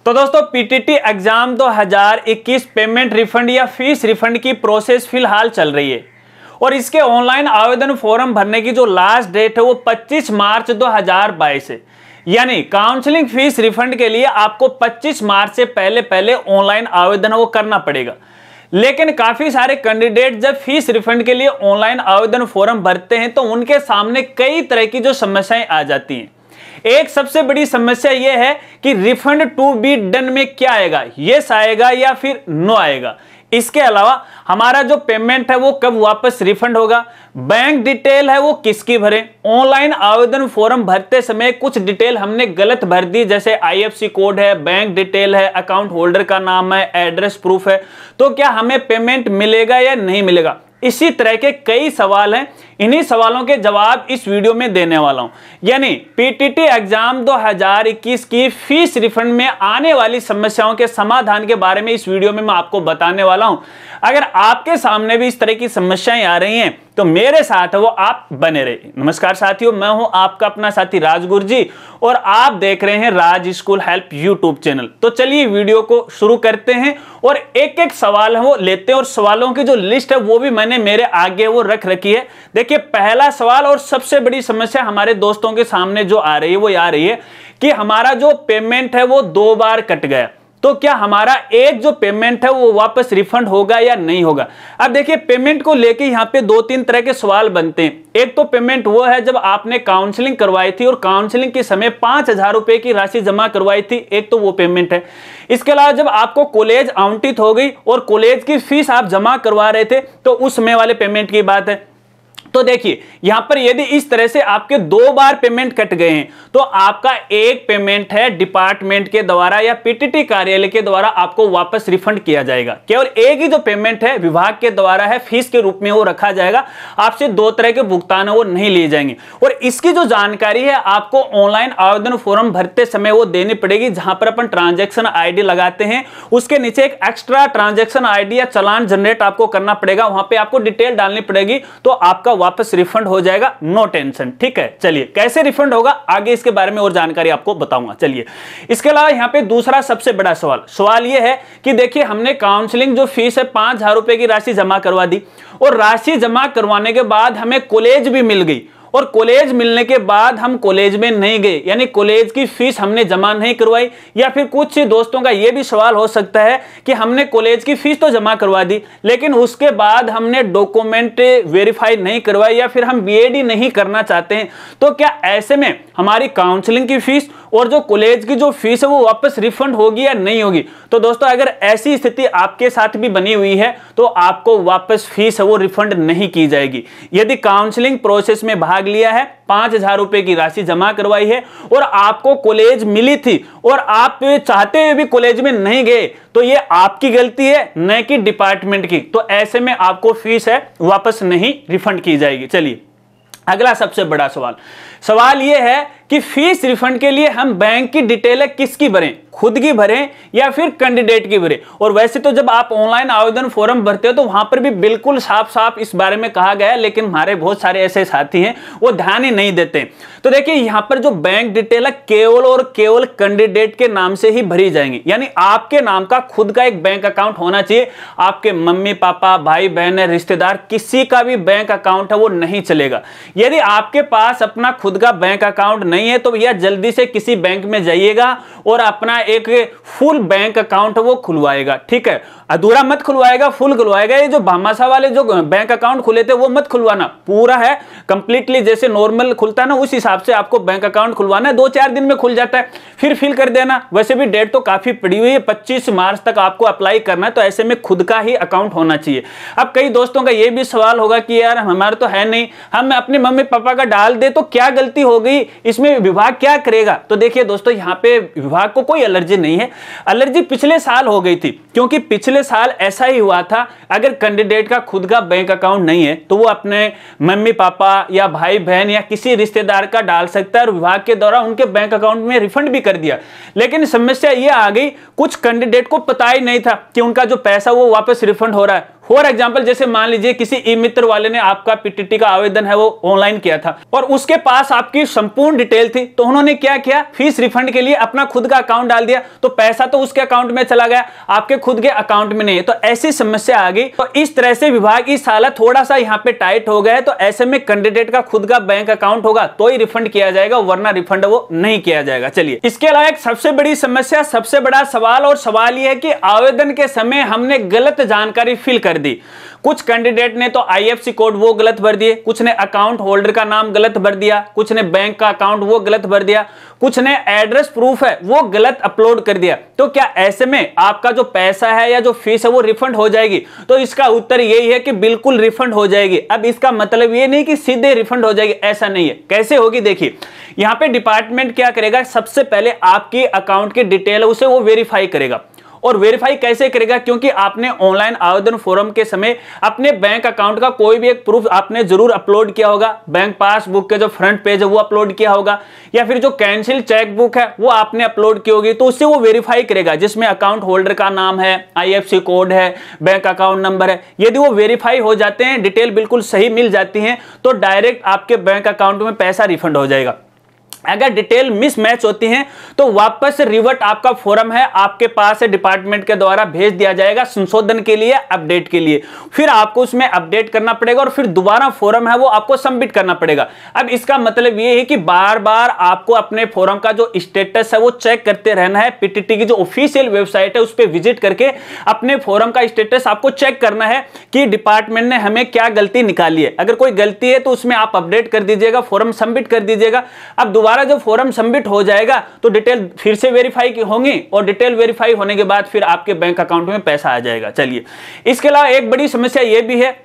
तो दोस्तों PTT exam 2021 payment refund या फीस रिफंड की प्रोसेस फिलहाल चल रही है और इसके ऑनलाइन आवेदन फॉर्म भरने की जो लास्ट डेट है वो 25 मार्च 2022 है। यानी काउंसलिंग फीस रिफंड के लिए आपको 25 मार्च से पहले ऑनलाइन आवेदन वो करना पड़ेगा। लेकिन काफी सारे कैंडिडेट जब फीस रिफंड के लिए ऑनलाइन आवेदन फॉर्म भरते हैं तो उनके सामने कई तरह की जो समस्याएं आ जाती हैं। एक सबसे बड़ी समस्या यह है कि रिफंड टू बी डन में क्या आएगा, यस आएगा या फिर नो आएगा। इसके अलावा हमारा जो पेमेंट है वो कब वापस रिफंड होगा, बैंक डिटेल है वो किसकी भरें, ऑनलाइन आवेदन फॉर्म भरते समय कुछ डिटेल हमने गलत भर दी, जैसे आईएफएससी कोड है, बैंक डिटेल है, अकाउंट होल्डर का नाम है, एड्रेस प्रूफ है, तो क्या हमें पेमेंट मिलेगा या नहीं मिलेगा। इसी तरह के कई सवाल हैं, इन्हीं सवालों के जवाब इस वीडियो में देने वाला हूं। यानी पीटीटी एग्जाम 2021 की फीस रिफंड में आने वाली समस्याओं के समाधान के बारे में इस वीडियो में मैं आपको बताने वाला हूं। अगर आपके सामने भी इस तरह की समस्याएं आ रही हैं तो मेरे साथ वो आप बने रहिए। नमस्कार साथियों, मैं हूं आपका अपना साथी राज गुरजी और आप देख रहे हैं राज स्कूल हेल्प यूट्यूब चैनल। तो चलिए वीडियो को शुरू करते हैं और एक एक सवाल है वो लेते हैं और सवालों की जो लिस्ट है वो भी मैंने मेरे आगे वो रख रखी है। देखिए पहला सवाल और सबसे बड़ी समस्या हमारे दोस्तों के सामने जो आ रही है वो आ रही है कि हमारा जो पेमेंट है वो 2 बार कट गया, तो क्या हमारा एक जो पेमेंट है वो वापस रिफंड होगा या नहीं होगा। अब देखिए पेमेंट को लेके यहाँ पे 2-3 तरह के सवाल बनते हैं। एक तो पेमेंट वो है जब आपने काउंसलिंग करवाई थी और काउंसलिंग के समय 5000 रुपए की राशि जमा करवाई थी, एक तो वो पेमेंट है। इसके अलावा जब आपको कॉलेज आवंटित हो गई और कॉलेज की फीस आप जमा करवा रहे थे तो उस समय वाले पेमेंट की बात है। तो देखिए यहां पर यदि इस तरह से आपके 2 बार पेमेंट कट गए हैं तो आपका एक पेमेंट है डिपार्टमेंट के द्वारा या पीटीटी कार्यालय के द्वारा आपको वापस रिफंड किया जाएगा। केवल एक ही जो पेमेंट है विभाग के द्वारा है, फीस के रूप में वो रखा जाएगा। आपसे 2 तरह के भुगतान है वो नहीं लिए जाएंगे और इसकी जो जानकारी है आपको ऑनलाइन आवेदन फॉर्म भरते समय वो देनी पड़ेगी। जहां पर अपन ट्रांजैक्शन आईडी लगाते हैं उसके नीचे एक एक्स्ट्रा ट्रांजैक्शन आईडी या चालान जनरेट आपको करना पड़ेगा, वहां पे आपको डिटेल डालनी पड़ेगी तो आपका वापस रिफंड हो जाएगा, नो टेंशन। ठीक है, चलिए कैसे रिफंड होगा आगे इसके बारे में और जानकारी आपको बताऊंगा। चलिए इसके अलावा यहां पे दूसरा सबसे बड़ा सवाल यह है कि देखिए हमने काउंसलिंग जो फीस है 5000 रुपए की राशि जमा करवा दी और राशि जमा करवाने के बाद हमें कॉलेज भी मिल गई और कॉलेज मिलने के बाद हम कॉलेज में नहीं गए, यानी कॉलेज की फीस हमने जमा नहीं करवाई। या फिर कुछ दोस्तों का यह भी सवाल हो सकता है कि हमने कॉलेज की फीस तो जमा करवा दी लेकिन उसके बाद हमने डॉक्यूमेंट वेरीफाई नहीं करवाई या फिर हम बीएडी नहीं करना चाहते हैं, तो क्या ऐसे में हमारी काउंसलिंग की फीस और जो कॉलेज की जो फीस है वो वापस रिफंड होगी या नहीं होगी। तो दोस्तों अगर ऐसी स्थिति आपके साथ भी बनी हुई है तो आपको वापस फीस है वो रिफंड नहीं की जाएगी। यदि काउंसलिंग प्रोसेस में भाग लिया है, 5000 रुपए की राशि जमा करवाई है और आपको कॉलेज मिली थी और आप चाहते हुए भी कॉलेज में नहीं गए तो ये आपकी गलती है न कि डिपार्टमेंट की। तो ऐसे में आपको फीस है वापस नहीं रिफंड की जाएगी। चलिए अगला सबसे बड़ा सवाल यह है कि फीस रिफंड के लिए हम बैंक की डिटेल किसकी भरें, खुद की भरें या फिर कैंडिडेट की भरें। और वैसे तो जब आप ऑनलाइन आवेदन फॉर्म भरते हो तो वहां पर भी बिल्कुल साफ साफ इस बारे में कहा गया है, लेकिन हमारे बहुत सारे ऐसे साथी हैं वो ध्यान ही नहीं देते। तो देखिए यहां पर जो बैंक डिटेल है केवल और केवल कैंडिडेट के नाम से ही भरी जाएंगी, यानी आपके नाम का खुद का एक बैंक अकाउंट होना चाहिए। आपके मम्मी पापा भाई बहन रिश्तेदार किसी का भी बैंक अकाउंट है वो नहीं चलेगा। यदि आपके पास अपना खुद का बैंक अकाउंट नहीं है तो भैया जल्दी से किसी बैंक में जाइएगा और अपना एक फुल बैंक अकाउंट वो खुलवाएगा। ठीक है, अधूरा मत खुलवाएगा, फुल खुलवाएगा। ये जो भामाशाह वाले जो बैंक अकाउंट खुले थे वो मत खुलवाना, पूरा है कंप्लीटली जैसे नॉर्मल खुलता है ना उस हिसाब से आपको बैंक अकाउंट खुलवाना है। 2-4 दिन में खुल जाता है, फिर फिल कर देना। वैसे भी डेट तो काफी पड़ी हुई है, 25 मार्च तक आपको अप्लाई करना है, तो ऐसे में खुद का ही अकाउंट होना चाहिए। अब कई दोस्तों का ये भी सवाल होगा कि यार हमारा तो है नहीं, हम अपने मम्मी पापा का डाल दे तो क्या गलती हो गई, इसमें विभाग क्या करेगा। तो देखिए दोस्तों यहाँ पे विभाग को कोई एलर्जी नहीं है। एलर्जी पिछले साल हो गई थी, क्योंकि पिछले साल ऐसा ही हुआ था। अगर कैंडिडेट का खुद का बैंक अकाउंट नहीं है तो वो अपने मम्मी पापा या भाई बहन या किसी रिश्तेदार का डाल सकता है और विभाग के द्वारा उनके बैंक अकाउंट में रिफंड भी कर दिया। लेकिन समस्या ये आ गई, कुछ कैंडिडेट को पता ही नहीं था कि उनका जो पैसा वो वापस रिफंड हो रहा है। फॉर एग्जाम्पल जैसे मान लीजिए किसी ई मित्र वाले ने आपका पीटीटी का आवेदन है वो ऑनलाइन किया था और उसके पास आपकी संपूर्ण डिटेल थी, तो उन्होंने क्या किया, फीस रिफंड के लिए अपना खुद का अकाउंट डाल दिया, तो पैसा तो उसके अकाउंट में चला गया, आपके खुद के अकाउंट में नहीं है। तो ऐसी समस्या आ गई। तो इस तरह से विभाग इस साल थोड़ा सा यहाँ पे टाइट हो गया। तो ऐसे में कैंडिडेट का खुद का बैंक अकाउंट होगा तो ही रिफंड किया जाएगा, वरना रिफंड वो नहीं किया जाएगा। चलिए, इसके अलावा एक सबसे बड़ी समस्या, सबसे बड़ा सवाल, और सवाल यह है कि आवेदन के समय हमने गलत जानकारी फिल कर दी। कुछ कैंडिडेट ने तो आईएफएससी कोड वो गलत भर दिए, कुछ ने अकाउंट होल्डर का नाम गलत भर दिया, कुछ ने बैंक का अकाउंट वो गलत भर दिया, कुछ ने एड्रेस प्रूफ है वो गलत अपलोड कर दिया। तो क्या ऐसे में आपका जो पैसा है या जो फीस है वो रिफंड हो जाएगी? तो इसका उत्तर यही है कि बिल्कुल रिफंड हो जाएगी। अब इसका मतलब ये नहीं कि सीधे रिफंड हो जाएगी, ऐसा नहीं है। कैसे होगी, देखिए यहां पे डिपार्टमेंट क्या करेगा, सबसे पहले आपकी अकाउंट की डिटेल है उसे वो वेरीफाई करेगा। और वेरीफाई कैसे करेगा, क्योंकि आपने ऑनलाइन आवेदन फॉर्म के समय अपने बैंक अकाउंट का कोई भी एक प्रूफ आपने जरूर अपलोड किया होगा। बैंक पासबुक के जो फ्रंट पेज है वो अपलोड किया होगा, या फिर जो कैंसिल चेकबुक है वो आपने अपलोड की होगी। तो उससे वो वेरीफाई करेगा, जिसमें अकाउंट होल्डर का नाम है, आईएफएससी कोड है, बैंक अकाउंट नंबर है। यदि वो वेरीफाई हो जाते हैं, डिटेल बिल्कुल सही मिल जाती है, तो डायरेक्ट आपके बैंक अकाउंट में पैसा रिफंड हो जाएगा। अगर डिटेल मिसमैच होती हैं तो वापस रिवर्ट आपका फॉर्म है आपके पास है, डिपार्टमेंट के द्वारा भेज दिया जाएगा संशोधन के लिए, अपडेट के लिए। फिर आपको उसमें अपडेट करना पड़ेगा और फिर दोबारा फॉर्म है वो आपको सबमिट करना पड़ेगा। अब इसका मतलब ये है कि बार बार आपको अपने फॉर्म का जो स्टेटस है वो चेक करते रहना है। पीटीटी की जो ऑफिशियल वेबसाइट है उस पर विजिट करके अपने फॉर्म का स्टेटस आपको चेक करना है कि डिपार्टमेंट ने हमें क्या गलती निकाली है। अगर कोई गलती है तो उसमें आप अपडेट कर दीजिएगा, फॉर्म सबमिट कर दीजिएगा। अब दोबारा जब फॉर्म सबमिट हो जाएगा तो डिटेल फिर से वेरीफाई की होंगी, और डिटेल वेरीफाई होने के बाद फिर आपके बैंक अकाउंट में पैसा आ जाएगा। चलिए, इसके अलावा एक बड़ी समस्या यह भी है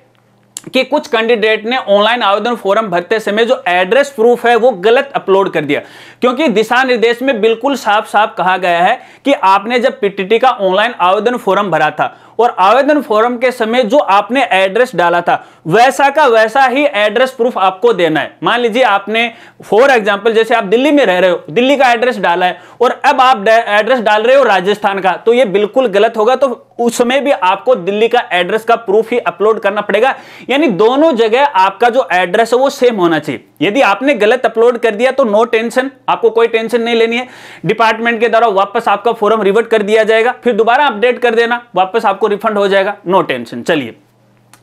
कि कुछ कैंडिडेट ने ऑनलाइन आवेदन फॉर्म भरते समय जो एड्रेस प्रूफ है वो गलत अपलोड कर दिया, क्योंकि दिशा निर्देश में बिल्कुल साफ साफ कहा गया है कि आपने जब पीटीटी का ऑनलाइन आवेदन फॉर्म भरा था और आवेदन फॉर्म के समय जो आपने एड्रेस डाला था वैसा का वैसा ही एड्रेस प्रूफ आपको देना है। मान लीजिए आपने फॉर एग्जांपल जैसे आप दिल्ली में रह रहे हो, दिल्ली का एड्रेस डाला है और अब आप एड्रेस डाल रहे हो राजस्थान का, तो ये बिल्कुल गलत होगा। तो उस समय भी आपको दिल्ली का एड्रेस का प्रूफ ही अपलोड करना पड़ेगा, यानी दोनों जगह आपका जो एड्रेस है वो सेम होना चाहिए। यदि आपने गलत अपलोड कर दिया तो नो टेंशन, आपको कोई टेंशन नहीं लेनी है। डिपार्टमेंट के द्वारा वापस आपका फॉर्म रिवर्ट कर दिया जाएगा, फिर दोबारा अपडेट कर देना, वापस आपको रिफंड हो जाएगा, नो टेंशन। चलिए,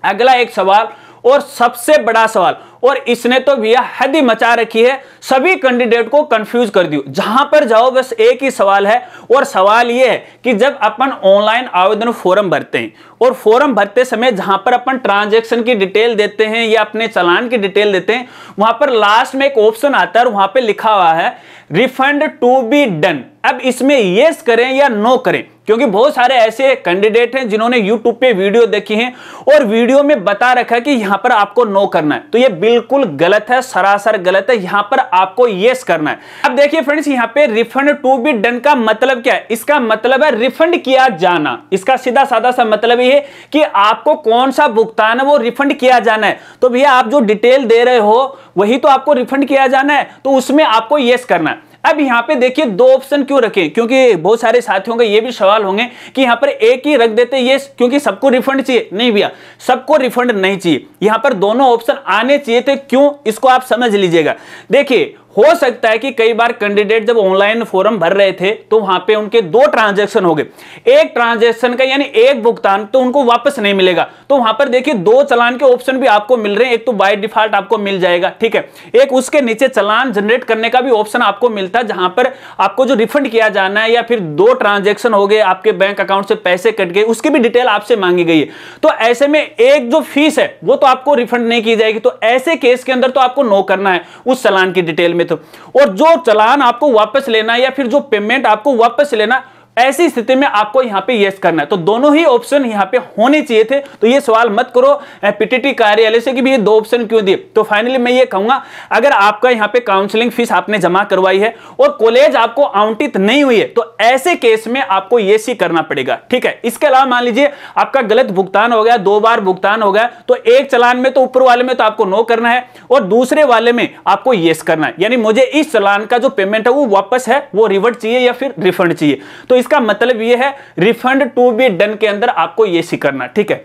अगला एक सवाल और सबसे बड़ा सवाल, और इसने तो भैया हद ही मचा रखी है, सभी कैंडिडेट को कंफ्यूज कर दियो। जहां पर जाओ बस एक ही सवाल है, और सवाल यह है कि जब अपन ऑनलाइन आवेदन फॉर्म भरते हैं और फॉर्म भरते समय जहां पर अपन ट्रांजैक्शन की डिटेल देते हैं या अपने चालान की डिटेल देते हैं, वहां पर लास्ट में एक ऑप्शन आता है और वहां पर लिखा हुआ है रिफंड टू बी डन। अब इसमें यस करें या नो करें, क्योंकि बहुत सारे ऐसे कैंडिडेट हैं जिन्होंने यूट्यूब पे वीडियो देखी है और वीडियो में बता रखा है कि यहां पर आपको नो करना है, तो ये बिल्कुल गलत है, सरासर गलत है। यहां पर आपको यस करना है। अब देखिए फ्रेंड्स, यहां पे रिफंड टू बी डन का मतलब क्या है? इसका मतलब है रिफंड किया जाना। इसका सीधा साधा सा मतलब ये है कि आपको कौन सा भुगतान है वो रिफंड किया जाना है। तो भैया आप जो डिटेल दे रहे हो वही तो आपको रिफंड किया जाना है, तो उसमें आपको यस करना है। अब यहां पे देखिए दो ऑप्शन क्यों रखें, क्योंकि बहुत सारे साथियों का ये भी सवाल होंगे कि यहां पर एक ही रख देते ये क्योंकि सबको रिफंड चाहिए। नहीं भैया, सबको रिफंड नहीं चाहिए, यहां पर दोनों ऑप्शन आने चाहिए थे। क्यों, इसको आप समझ लीजिएगा। देखिए, हो सकता है कि कई बार कैंडिडेट जब ऑनलाइन फॉर्म भर रहे थे तो वहां पे उनके दो ट्रांजैक्शन हो गए, एक ट्रांजैक्शन का यानी एक भुगतान तो उनको वापस नहीं मिलेगा, तो वहां पर देखिए दो चालान के ऑप्शन भी आपको मिल रहे हैं। एक तो बाय डिफॉल्ट आपको मिल जाएगा, ठीक है, एक उसके नीचे चालान जनरेट करने का भी ऑप्शन आपको मिलता है, जहां पर आपको जो रिफंड किया जाना है या फिर दो ट्रांजैक्शन हो गए, आपके बैंक अकाउंट से पैसे कट गए, उसकी भी डिटेल आपसे मांगी गई है। तो ऐसे में एक जो फीस है वो तो आपको रिफंड नहीं की जाएगी, तो ऐसे केस के अंदर तो आपको नो करना है उस चालान की डिटेल में। तो और जो चालान आपको वापस लेना है या फिर जो पेमेंट आपको वापस लेना, ऐसी स्थिति में आपको यहां पे यस करना है। तो दोनों ही ऑप्शन यहां पे होने चाहिए थे। तो ये सवाल मत करो पीटीटी कार्यालय से कि भी ये दो ऑप्शन क्यों दिए। तो फाइनली मैं ये कहूंगा, अगर आपका यहां पे काउंसलिंग फीस आपने जमा करवाई है और कॉलेज आपको आवंटित नहीं हुई है, तो ऐसे केस में आपको यस ही करना पड़ेगा, ठीक है। इसके अलावा मान लीजिए आपका गलत भुगतान हो गया, 2 बार भुगतान हो गया, तो एक चालान में तो ऊपर वाले में तो आपको नो करना है और दूसरे वाले में आपको यस करना है, यानी मुझे इस चालान का जो पेमेंट है वो वापस है, वो रिवर्ट चाहिए या फिर रिफंड चाहिए। तो इसका मतलब यह है रिफंड टू बी डन के अंदर आपको ये सी करना, ठीक है।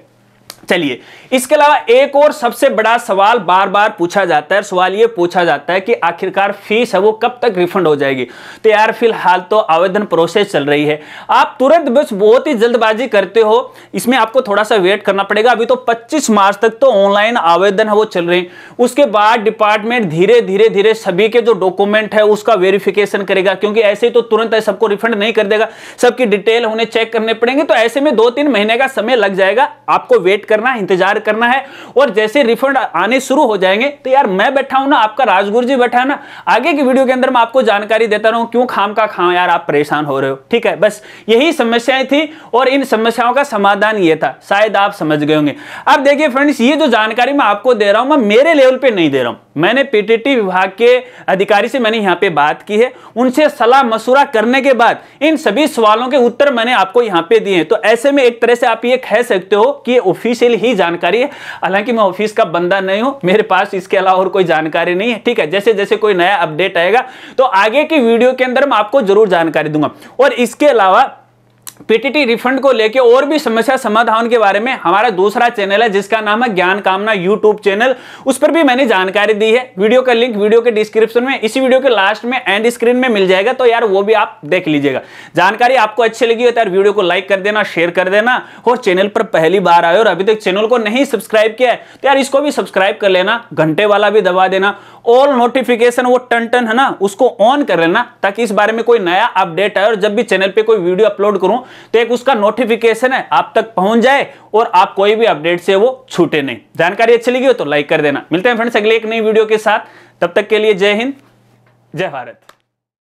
चलिए, इसके अलावा एक और सबसे बड़ा सवाल बार बार पूछा जाता है, सवाल ये पूछा जाता है कि आखिरकार फीस है वो कब तक रिफंड हो जाएगी। तो यार फिलहाल तो आवेदन प्रोसेस चल रही है, आप तुरंत बस बहुत ही जल्दबाजी करते हो, इसमें आपको थोड़ा सा वेट करना पड़ेगा। अभी तो 25 मार्च तक तो ऑनलाइन आवेदन है वो चल रहे हैं, उसके बाद डिपार्टमेंट धीरे धीरे धीरे सभी के जो डॉक्यूमेंट है उसका वेरिफिकेशन करेगा, क्योंकि ऐसे तो तुरंत सबको रिफंड नहीं कर देगा, सबकी डिटेल उन्हें चेक करने पड़ेंगे। तो ऐसे में 2-3 महीने का समय लग जाएगा, आपको वेट करना, इंतजार करना है। और जैसे रिफंड आने शुरू हो जाएंगे तो यार मैं बैठा हूं ना, आपका राजगुरु जी बैठा है ना, आगे की वीडियो के अंदर मैं आपको जानकारी देता रहूं, क्यों खाम यार आप परेशान हो रहे हो। ठीक है, बस यही समस्याएं थी और इन समस्याओं का समाधान ये था, शायद आप समझ गए होंगे। अब देखिए फ्रेंड्स, ये जो जानकारी मैं आपको दे रहा हूं, मैं मेरे लेवल पे नहीं दे रहा हूं, मैंने पीटीटी विभाग के अधिकारी से मैंने यहां पे बात की है, उनसे सलाह मशुरा करने के बाद इन सभी सवालों के उत्तर मैंने आपको यहां पे दिए हैं। तो ऐसे में एक तरह से आप ये कह सकते हो कि ये ऑफिशियल ही जानकारी है, हालांकि मैं ऑफिस का बंदा नहीं हूं, मेरे पास इसके अलावा और कोई जानकारी नहीं है। ठीक है, जैसे जैसे कोई नया अपडेट आएगा तो आगे की वीडियो के अंदर मैं आपको जरूर जानकारी दूंगा। और इसके अलावा पीटीटी रिफंड को लेके और भी समस्या समाधान के बारे में हमारा दूसरा चैनल है जिसका नाम है ज्ञान कामना यूट्यूब चैनल, उस पर भी मैंने जानकारी दी है। वीडियो का लिंक वीडियो के डिस्क्रिप्शन में, इसी वीडियो के लास्ट में एंड स्क्रीन में मिल जाएगा, तो यार वो भी आप देख लीजिएगा। जानकारी आपको अच्छी लगी हो तो यार वीडियो को लाइक कर देना, शेयर कर देना, और चैनल पर पहली बार आए और अभी तक चैनल को नहीं सब्सक्राइब किया है तो यार इसको भी सब्सक्राइब कर लेना, घंटे वाला भी दबा देना, ऑल नोटिफिकेशन वो टन है ना उसको ऑन कर लेना, ताकि इस बारे में कोई नया अपडेट आए और जब भी चैनल पे कोई वीडियो अपलोड करूं तो एक उसका नोटिफिकेशन है आप तक पहुंच जाए और आप कोई भी अपडेट से वो छूटे नहीं। जानकारी अच्छी लगी हो तो लाइक कर देना। मिलते हैं फ्रेंड्स अगले एक नई वीडियो के साथ, तब तक के लिए जय हिंद, जय भारत।